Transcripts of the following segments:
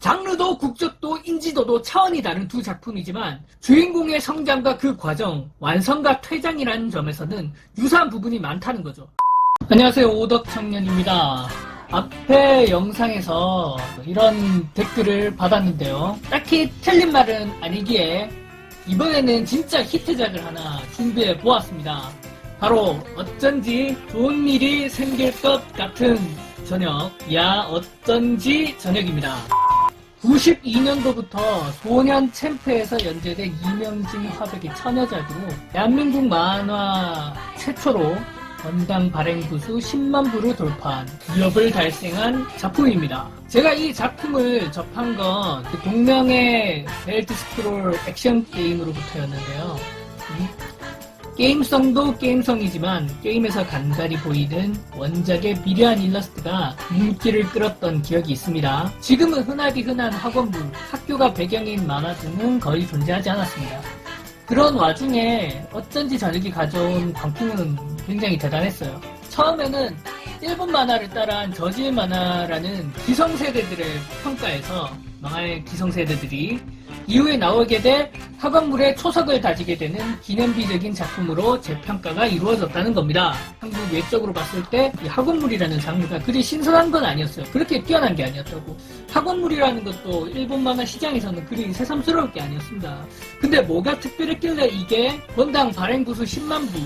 장르도 국적도 인지도도 차원이 다른 두 작품이지만 주인공의 성장과 그 과정, 완성과 퇴장이라는 점에서는 유사한 부분이 많다는 거죠. 안녕하세요, 오덕청년입니다. 앞에 영상에서 이런 댓글을 받았는데요. 딱히 틀린 말은 아니기에 이번에는 진짜 히트작을 하나 준비해 보았습니다. 바로 어쩐지 좋은 일이 생길 것 같은 저녁, 어쩐지 저녁입니다. 92년도부터 소년 챔프에서 연재된 이명진 화백의 처녀작으로 대한민국 만화 최초로 권당 발행 부수 10만 부를 돌파한 기업을 달성한 작품입니다. 제가 이 작품을 접한 건 동명의 벨트 스크롤 액션 게임으로부터였는데요. 게임성도 게임성이지만 게임에서 간간히 보이는 원작의 미려한 일러스트가 인기를 끌었던 기억이 있습니다. 지금은 흔한 학원부, 학교가 배경인 만화 등은 거의 존재하지 않았습니다. 그런 와중에 어쩐지 저녁이 가져온 광풍은 굉장히 대단했어요. 처음에는 일본 만화를 따라한 저질 만화라는 기성세대들의 평가에서 망할 기성세대들이 이후에 나오게 될 학원물의 초석을 다지게 되는 기념비적인 작품으로 재평가가 이루어졌다는 겁니다. 한국 외적으로 봤을 때 이 학원물이라는 장르가 그리 신선한 건 아니었어요. 그렇게 뛰어난 게 아니었다고. 학원물이라는 것도 일본 만화 시장에서는 그리 새삼스러울 게 아니었습니다. 근데 뭐가 특별했길래 이게 권당 발행 부수 10만 부,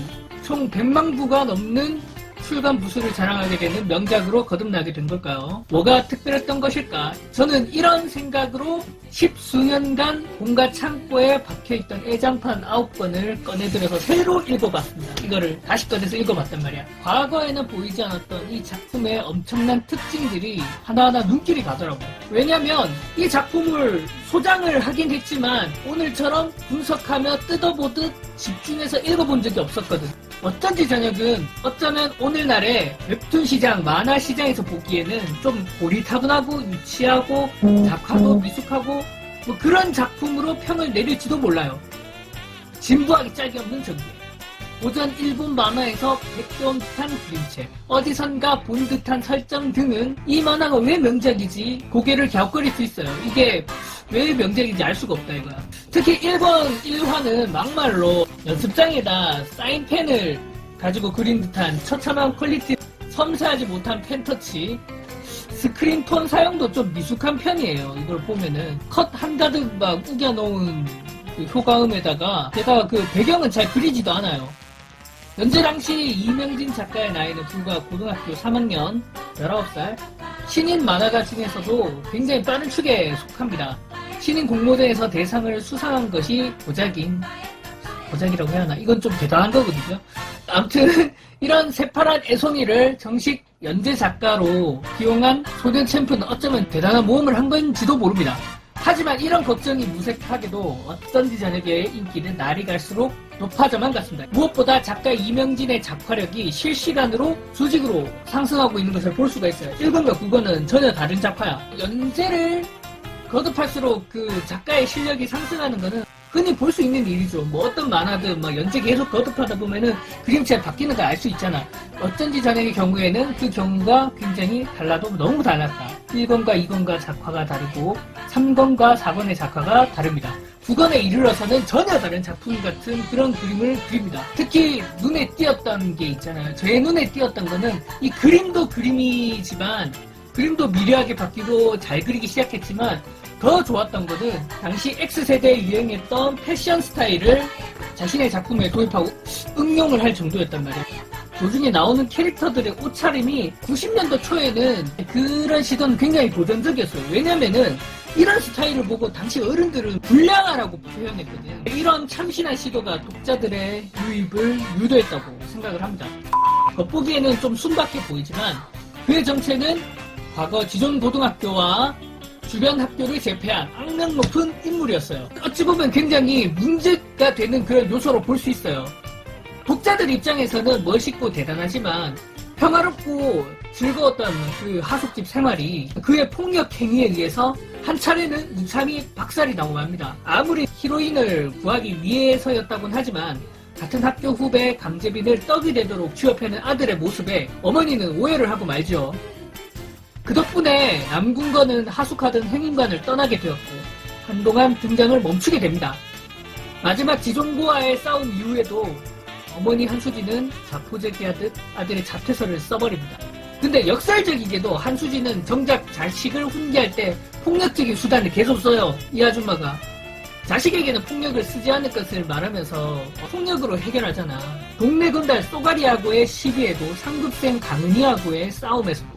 총 100만 부가 넘는 출간 부수를 자랑하게 되는 명작으로 거듭나게 된 걸까요? 뭐가 특별했던 것일까? 저는 이런 생각으로 10수년간 본가 창고에 박혀있던 애장판 9권을 꺼내들어서 새로 읽어봤습니다. 이거를 다시 꺼내서 읽어봤단 말이야. 과거에는 보이지 않았던 이 작품의 엄청난 특징들이 하나하나 눈길이 가더라고. 왜냐면 이 작품을 소장을 하긴 했지만 오늘처럼 분석하며 뜯어보듯 집중해서 읽어본 적이 없었거든. 어쩐지 저녁은 어쩌면 오늘날의 웹툰 시장, 만화 시장에서 보기에는 좀 고리타분하고 유치하고 작화도 미숙하고 뭐 그런 작품으로 평을 내릴지도 몰라요. 진부하기 짝이 없는 전개. 고전 일본 만화에서 베껴온 듯한 그림체, 어디선가 본 듯한 설정 등은 이 만화가 왜 명작이지 고개를 갸웃거릴 수 있어요. 이게 왜 명작인지 알 수가 없다 이거야. 특히 1권 1화는 막말로 연습장에다 사인펜을 가지고 그린 듯한 처참한 퀄리티, 섬세하지 못한 펜터치, 스크린 톤 사용도 좀 미숙한 편이에요. 이걸 보면은 컷 한가득 막 우겨놓은 그 효과음에다가 게다가 그 배경은 잘 그리지도 않아요. 연재 당시 이명진 작가의 나이는 불과 고등학교 3학년 19살, 신인 만화가 중에서도 굉장히 빠른 축에 속합니다. 신인 공모전에서 대상을 수상한 것이 고작이라고 해야 하나? 이건 좀 대단한 거거든요. 아무튼 이런 새파란 애송이를 정식 연재 작가로 기용한 소년 챔프는 어쩌면 대단한 모험을 한 건지도 모릅니다. 하지만 이런 걱정이 무색하게도 어쩐지 저녁의 인기는 날이 갈수록 높아져만 갔습니다. 무엇보다 작가 이명진의 작화력이 실시간으로 수직으로 상승하고 있는 것을 볼 수가 있어요. 1권과 9권은 전혀 다른 작화야. 연재를 거듭할수록 그 작가의 실력이 상승하는 거는 흔히 볼 수 있는 일이죠. 뭐 어떤 만화든 막 연재 계속 거듭하다 보면은 그림체가 바뀌는 걸 알 수 있잖아. 어쩐지 저녁의 경우에는 그 경우가 굉장히 달라도 너무 달랐다. 1권과 2권과 작화가 다르고 3권과 4권의 작화가 다릅니다. 9권에 이르러서는 전혀 다른 작품 같은 그런 그림을 그립니다. 특히 눈에 띄었던 게 있잖아요. 제 눈에 띄었던 거는 이 그림도 그림이지만 그림도 미려하게 바뀌고 잘 그리기 시작했지만 더 좋았던 거는 당시 X세대에 유행했던 패션 스타일을 자신의 작품에 도입하고 응용을 할 정도였단 말이야. 도중에 나오는 캐릭터들의 옷차림이 90년도 초에는 그런 시도는 굉장히 도전적이었어요. 왜냐면은 이런 스타일을 보고 당시 어른들은 불량하라고 표현했거든. 이런 참신한 시도가 독자들의 유입을 유도했다고 생각을 합니다. 겉보기에는 좀 순박해 보이지만 그의 정체는 과거 지존 고등학교와 주변 학교를 제패한 악명 높은 인물이었어요. 어찌 보면 굉장히 문제가 되는 그런 요소로 볼 수 있어요. 독자들 입장에서는 멋있고 대단하지만 평화롭고 즐거웠던 그 하숙집 생활이 그의 폭력 행위에 의해서 한 차례는 무참히 박살이 나고 맙니다. 아무리 히로인을 구하기 위해서였다곤 하지만 같은 학교 후배 강재빈을 떡이 되도록 취업해낸 아들의 모습에 어머니는 오해를 하고 말죠. 그 덕분에 남궁건은 하숙하던 행인관을 떠나게 되었고 한동안 등장을 멈추게 됩니다. 마지막 지종보와의 싸움 이후에도 어머니 한수지는 자포자기하듯 아들의 자퇴서를 써버립니다. 근데 역설적이게도 한수지는 정작 자식을 훈계할 때 폭력적인 수단을 계속 써요. 이 아줌마가. 자식에게는 폭력을 쓰지 않을 것을 말하면서 폭력으로 해결하잖아. 동네 건달 쏘가리하고의 시비에도 상급생 강은희하고의 싸움에서도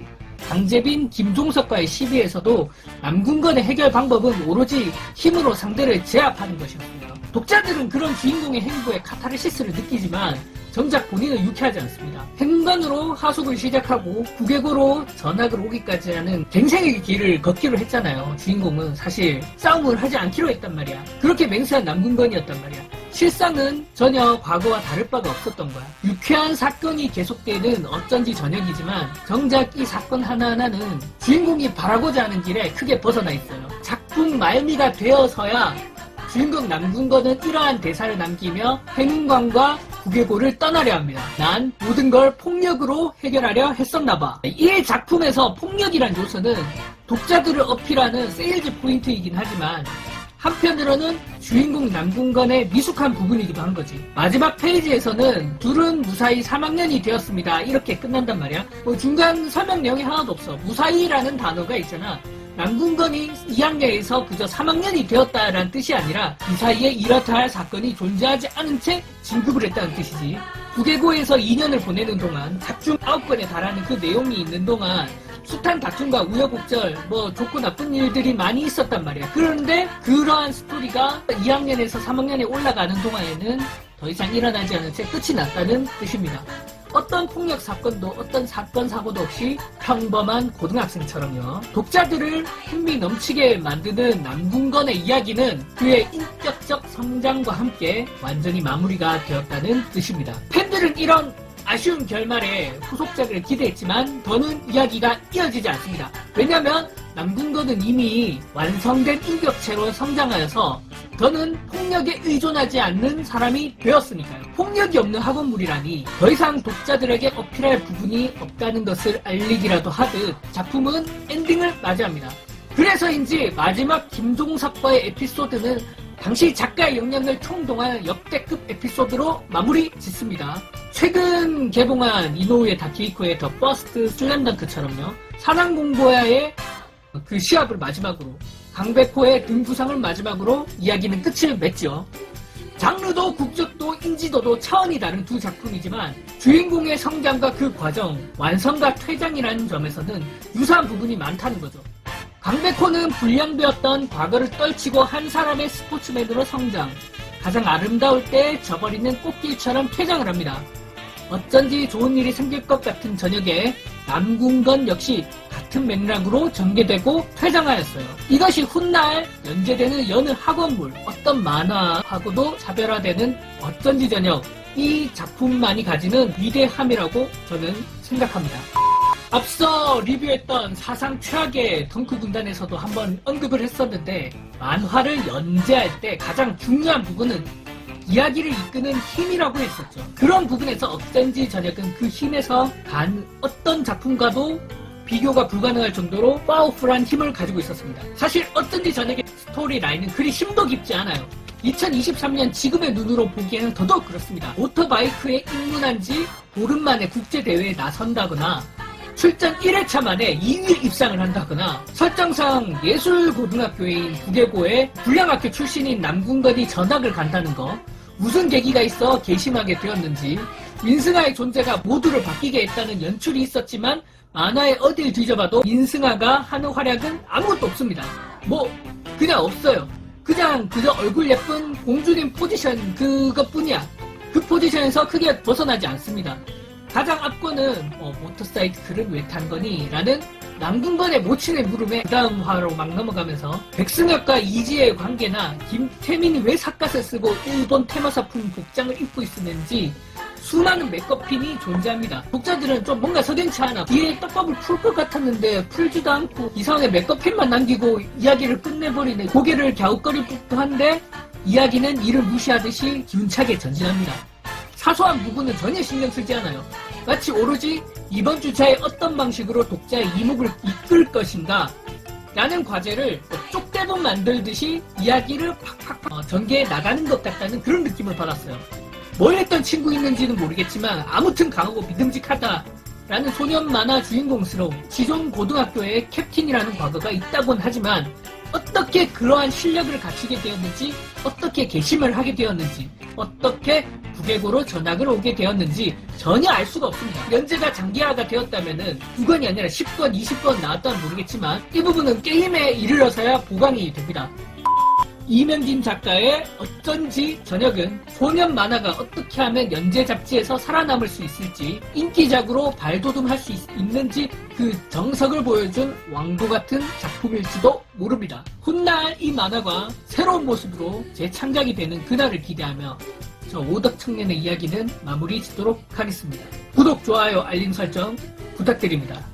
강재빈 김종석과의 시비에서도 남궁건의 해결 방법은 오로지 힘으로 상대를 제압하는 것이었습니다. 독자들은 그런 주인공의 행보에 카타르시스를 느끼지만 정작 본인은 유쾌하지 않습니다. 행관으로 하숙을 시작하고 국외고로 전학을 오기까지 하는 갱생의 길을 걷기로 했잖아요. 주인공은 사실 싸움을 하지 않기로 했단 말이야. 그렇게 맹세한 남궁건이었단 말이야. 실상은 전혀 과거와 다를 바가 없었던 거야. 유쾌한 사건이 계속되는 어쩐지 저녁이지만 정작 이 사건 하나하나는 주인공이 바라고자 하는 길에 크게 벗어나 있어요. 작품 말미가 되어서야 주인공 남궁건은 이러한 대사를 남기며 행운관과 국외고를 떠나려 합니다. 난 모든 걸 폭력으로 해결하려 했었나봐. 이 작품에서 폭력이란 요소는 독자들을 어필하는 세일즈 포인트이긴 하지만 한편으로는 주인공 남궁건의 미숙한 부분이기도 한 거지. 마지막 페이지에서는 둘은 무사히 3학년이 되었습니다. 이렇게 끝난단 말이야. 중간 설명 내용이 하나도 없어. 무사히라는 단어가 있잖아. 남궁건이 2학년에서 그저 3학년이 되었다라는 뜻이 아니라 이 사이에 이렇다 할 사건이 존재하지 않은 채 진급을 했다는 뜻이지. 국외고에서 2년을 보내는 동안 작중 9건에 달하는 그 내용이 있는 동안 숱한 다툼과 우여곡절, 좋고 나쁜 일들이 많이 있었단 말이야. 그런데 그러한 스토리가 2학년에서 3학년에 올라가는 동안에는 더 이상 일어나지 않은 채 끝이 났다는 뜻입니다. 어떤 폭력 사건도 어떤 사건 사고도 없이 평범한 고등학생처럼요. 독자들을 흥미 넘치게 만드는 남궁건의 이야기는 그의 인격적 성장과 함께 완전히 마무리가 되었다는 뜻입니다. 팬들은 이런 아쉬운 결말에 후속작을 기대했지만 더는 이야기가 이어지지 않습니다. 왜냐하면 남궁건은 이미 완성된 인격체로 성장하여서 더는 폭력에 의존하지 않는 사람이 되었으니까요. 폭력이 없는 학원물이라니 더 이상 독자들에게 어필할 부분이 없다는 것을 알리기라도 하듯 작품은 엔딩을 맞이합니다. 그래서인지 마지막 김종석과의 에피소드는 당시 작가의 역량을 총동한 역대급 에피소드로 마무리 짓습니다. 최근 개봉한 이노우에 다케이코의 더 퍼스트 슬램덩크처럼요. 사랑공고야의 그 시합을 마지막으로 강백호의 등 부상을 마지막으로 이야기는 끝을 맺죠. 장르도 국적도 인지도도 차원이 다른 두 작품이지만 주인공의 성장과 그 과정, 완성과 퇴장이라는 점에서는 유사한 부분이 많다는 거죠. 강백호는 불량배였던 과거를 떨치고 한 사람의 스포츠맨으로 성장, 가장 아름다울 때 저버리는 꽃길처럼 퇴장을 합니다. 어쩐지 좋은 일이 생길 것 같은 저녁에 남궁건 역시 같은 맥락으로 전개되고 퇴장하였어요. 이것이 훗날 연재되는 여느 학원물, 어떤 만화하고도 차별화되는 어쩐지 저녁, 이 작품만이 가지는 위대함이라고 저는 생각합니다. 앞서 리뷰했던 사상 최악의 덩크 군단에서도 한번 언급을 했었는데 만화를 연재할 때 가장 중요한 부분은 이야기를 이끄는 힘이라고 했었죠. 그런 부분에서 어쩐지 저녁은 그 힘에서 단 어떤 작품과도 비교가 불가능할 정도로 파워풀한 힘을 가지고 있었습니다. 사실 어쩐지 저녁의 스토리 라인은 그리 심도 깊지 않아요. 2023년 지금의 눈으로 보기에는 더더욱 그렇습니다. 오토바이크에 입문한 지 보름 만에 국제대회에 나선다거나 출전 1회차 만에 2위 입상을 한다거나 설정상 예술고등학교인 국외고에 불량학교 출신인 남궁건이 전학을 간다는 거, 무슨 계기가 있어 개심하게 되었는지, 민승아의 존재가 모두를 바뀌게 했다는 연출이 있었지만 만화에 어딜 뒤져봐도 민승아가 하는 활약은 아무것도 없습니다. 그냥 없어요. 그저 얼굴 예쁜 공주님 포지션 그것뿐이야. 그 포지션에서 크게 벗어나지 않습니다. 가장 앞거는 모터사이트 글은 왜 탄 거니? 라는 남궁건의 모친의 물음에 그 다음 화로 막 넘어가면서 백승엽과 이지의 관계나 김태민이 왜 삿갓을 쓰고 일본 테마사품 복장을 입고 있었는지 수많은 메이크업핀이 존재합니다. 독자들은 좀 뭔가 석연치 않아. 뒤에 떡밥을 풀 것 같았는데 풀지도 않고 이상하게 메이크업핀만 남기고 이야기를 끝내버리네. 고개를 갸웃거릴 법도 한데 이야기는 이를 무시하듯이 기운차게 전진합니다. 사소한 부분은 전혀 신경 쓰지 않아요. 마치 오로지 이번 주차에 어떤 방식으로 독자의 이목을 이끌 것인가 라는 과제를 쪽대본 만들듯이 이야기를 팍팍팍 전개해 나가는 것 같다는 그런 느낌을 받았어요. 뭘 했던 친구 있는지는 모르겠지만 아무튼 강하고 믿음직하다 라는 소년 만화 주인공스러운 지존 고등학교의 캡틴이라는 과거가 있다곤 하지만 어떻게 그러한 실력을 갖추게 되었는지, 어떻게 개심을 하게 되었는지, 어떻게 부계고로 전학을 오게 되었는지 전혀 알 수가 없습니다. 연재가 장기화가 되었다면은 9권이 아니라 10권, 20권 나왔다면 모르겠지만 이 부분은 게임에 이르러서야 보강이 됩니다. 이명진 작가의 어쩐지 저녁은 소년 만화가 어떻게 하면 연재 잡지에서 살아남을 수 있을지, 인기작으로 발돋움할 수 있는지 그 정석을 보여준 왕도 같은 작품일지도 모릅니다. 훗날 이 만화가 새로운 모습으로 재창작이 되는 그날을 기대하며 저 오덕 청년의 이야기는 마무리 짓도록 하겠습니다. 구독, 좋아요, 알림 설정 부탁드립니다.